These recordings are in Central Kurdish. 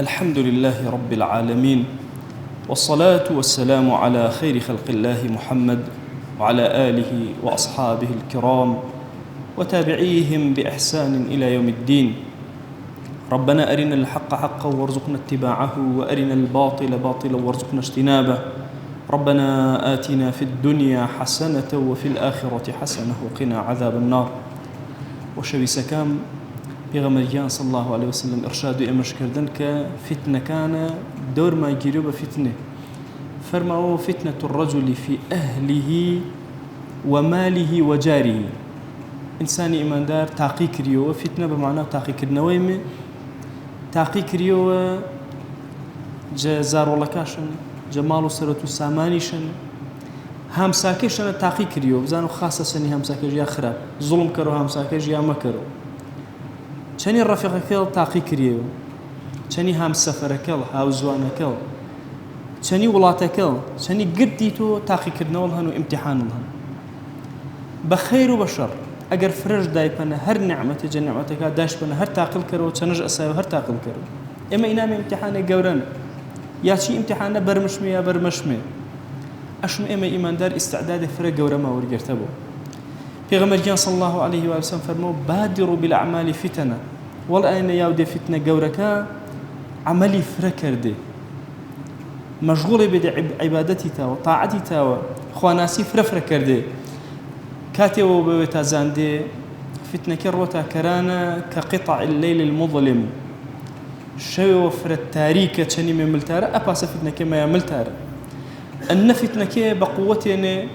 الحمد لله رب العالمين، والصلاة والسلام على خير خلق الله محمد وعلى آله وأصحابه الكرام وتابعيهم بإحسان إلى يوم الدين. ربنا أرنا الحق حقا وارزقنا اتباعه، وأرنا الباطل باطلا وارزقنا اجتنابه. ربنا آتنا في الدنيا حسنة وفي الآخرة حسنة وقنا عذاب النار. وشوي سكام پیغمبر صلى الله عليه وسلم إرشاد إمش كردن كفتنة كان دور ما يجرب فتنة، فرموا فتنة الرجل في أهله وماله وجاره. إنسان إيمان دار تعقي كريو فتنة بمعنى تعقي كرنويم، تعقي كريو جزار ولا كاشن جمال وسرة سامانيشن هم ساكشن تعقي كريو بزانو خاصة سني هم ساكش يا خراب ظلم كرو هم ساكش يا مكرو. چنی رفیقکل تاقی کریو، چنی هم سفرکل هاو زوانکل، چنی ولاتکل، چنی قدی تو تاقی کردنول هن و امتحان هن. بخیر و بشر اگر فرج دای پنه هر نعمت جنعمتک داش پنه هر تاقل کرو، چنج اسایو هر تاقل کرو. اما اینام امتحان جورن، یا چی امتحان برمشمی یا برمشمی. اشم اما ایمان دار استعداد فرج جورما ورجرتبو. پیغمبر صلى الله عليه وسلم فرموا بادروا بالأعمال فتنة، والآن ياودي فتنة جوركا عملي فركردي مشغول بعبادتي تاو طاعتي تاو خواناسي فركردي كاتي وبتازاندي فتنة كروتا كرانا كقطع الليل المظلم شوي وفر التاريكة تشني من ملتارة أباس فتنة كما يملتارة أن فتنة كي بقوتي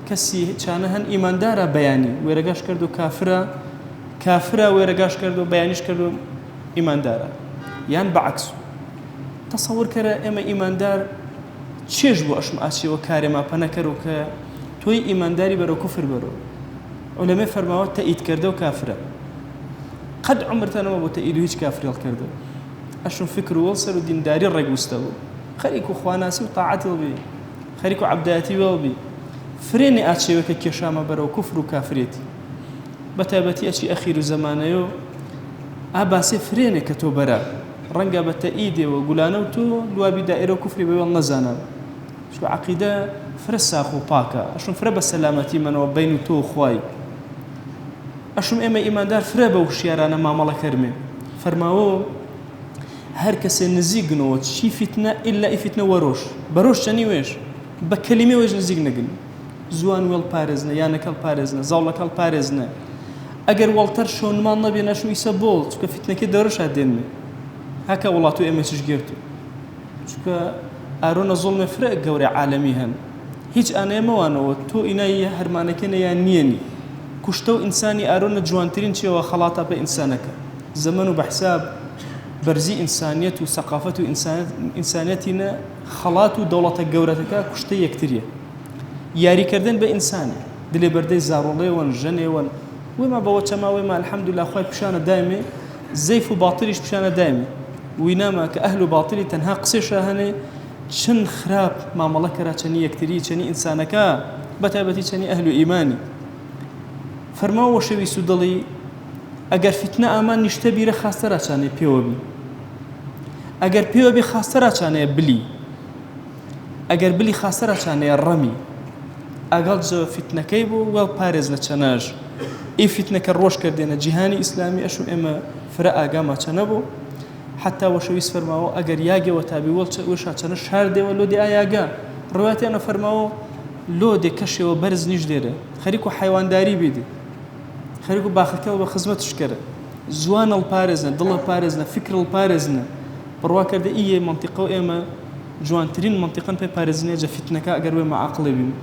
کسی چانهن ایماندار بیانی ویرگاش کردو کافره ویرگاش کردو بیانیش کردو ایمانداره یان بعکس تصور کرده اما ایماندار چیش بو اشم آسی و کاری ما پنکرو که توی ایمانداری برو کفر برو علماء فرماوات تأیید کرده و کافره قد عمرتنا ما بو تأییدو هیچ کافری کرده اشم فکر والسر و دینداری رگوستو خریکو خواناسی و طاعتی بی خریکو عبداتی بی فريني أشي وككشامة برو كفر وكافريتي بتابتي أشي أخير زمانيو أباسي فريني كتوبرا رنقا بتأيدي وقلانوتو لوابي دائرة كفري بيوان نزانا شو عقيدة فرساخو باكا أشون فربا السلامتي من وبينو تو خواي أشون إما إيمان دار فربا وشيارانا ما مالا كرمي فرماو هر كسي نزيقنو وشي فتنة إلا فتنة وروش بروش تاني ويش بكلمة ويش نزيقنا زوان ويل بارزنا يانكال بارزنا زاولكال بارزنا اگر والتر شون ما نبينا شو يسبول چكا فتنه كي درش هدين هكا ولاتو امسج جيرتو چكا ارونا ظلم فرق جوري عالمي هن هيج انا ما وانا تو اناي هرمانكن يا نيني كشتو انساني ارونا جوانترين شي وخلاطه بانسانك زمنه بحساب برزي انسانيته وثقافته انسانيتنا خلاط دولة جورتك كشتي كتير ياري كردن بإنسان دلي بردي زارولي ونجني وما بوتشما وما الحمد لله خوي بشانة دائمة زيف باطليش بشانة دائمة وينما كأهل باطلي تنها قصيشة هني شن خراب ما ملكرا شني كتير شني إنسانك بتابتي شني أهل إيماني فرماو وشوي سودلي اگر فتنة امان نشتبير خاسترا شاني بيوبي اگر بيوبي خاسترا شاني بلي اگر بلي خاسترا شاني الرمي اقل جو فتنة كيبو والبارز نتشناج اي فتنة كروش كردينا جهاني اسلامي اشو اما فرقا قاما تشنبو حتى وشو يسفرماو اگر ياقي وتابي وشا تشنش هاردي ولو دي اياقا رواتي انا فرماو لو دي كشي وبرز نيش ديره خريكو حيوان داري بيدي خريكو باخكا وبخزمتش كره زوان البارزنا ضل البارزنا فكر البارزنا بروا كرده اي منطقة اما جوانترين منطقة في بارزنا جا فتنة كا اگر وما عقلي بيم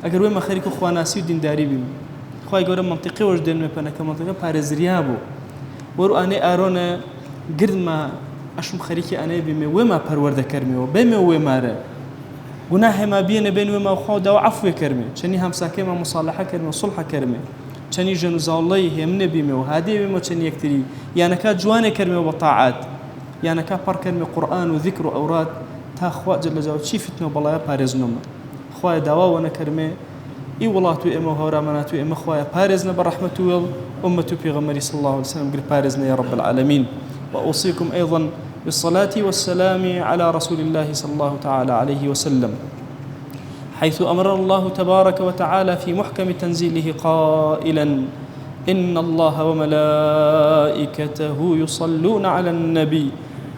اگر وما خريكو خواناسي ودين داري بيم خواهي قورا منطقة وجدين مبانا كمنطقة بارزريابو ورو اني ارونا قرد ما اشم خريكي اني بيمي وما پرورده كرمي وبيمي وما را گناه ما بين وما وخوا دو عفو كرمي چني همساكي ما مصالحة كرمي وصلحة كرمي چني جنوزا الله همنه بيمي وهادي بيمي چني يكتري يعني كا جوانه كرمي وطاعات يعني كا پر كرمي قرآن وذكر وأوراد تا خوا جل جلاله چي فتنه بلايا پارزنوما خوا دوا وانا كرمي اي ولاتو اما هورا مناتو اما خوا پارزنا برحمته ويل امته پیغمبر صلى الله عليه وسلم قل پارزنا يا رب العالمين. وأوصيكم أيضا بالصلاة والسلام على رسول الله صلى الله تعالى عليه وسلم، حيث أمر الله تبارك وتعالى في محكم تنزيله قائلاً: إن الله وملائكته يصلون على النبي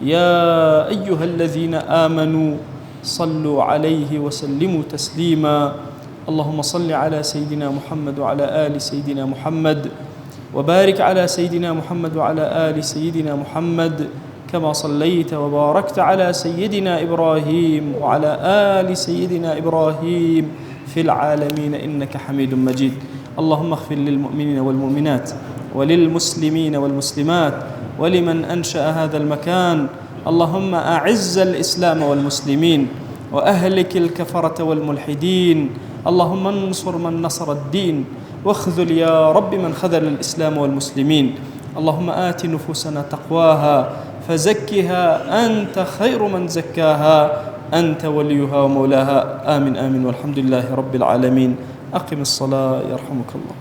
يا أيها الذين آمنوا صلوا عليه وسلموا تسليما. اللهم صل على سيدنا محمد وعلى آل سيدنا محمد، وبارك على سيدنا محمد وعلى آل سيدنا محمد، كما صليت وباركت على سيدنا إبراهيم وعلى آل سيدنا إبراهيم في العالمين إنك حميد مجيد. اللهم اغفر للمؤمنين والمؤمنات وللمسلمين والمسلمات ولمن أنشأ هذا المكان. اللهم أعز الإسلام والمسلمين وأهلك الكفرة والملحدين. اللهم انصر من نصر الدين واخذل يا رب من خذل الإسلام والمسلمين. اللهم آت نفوسنا تقواها فزكها أنت خير من زكاها، أنت وليها ومولاها. آمين آمين والحمد لله رب العالمين. أقم الصلاة يرحمك الله.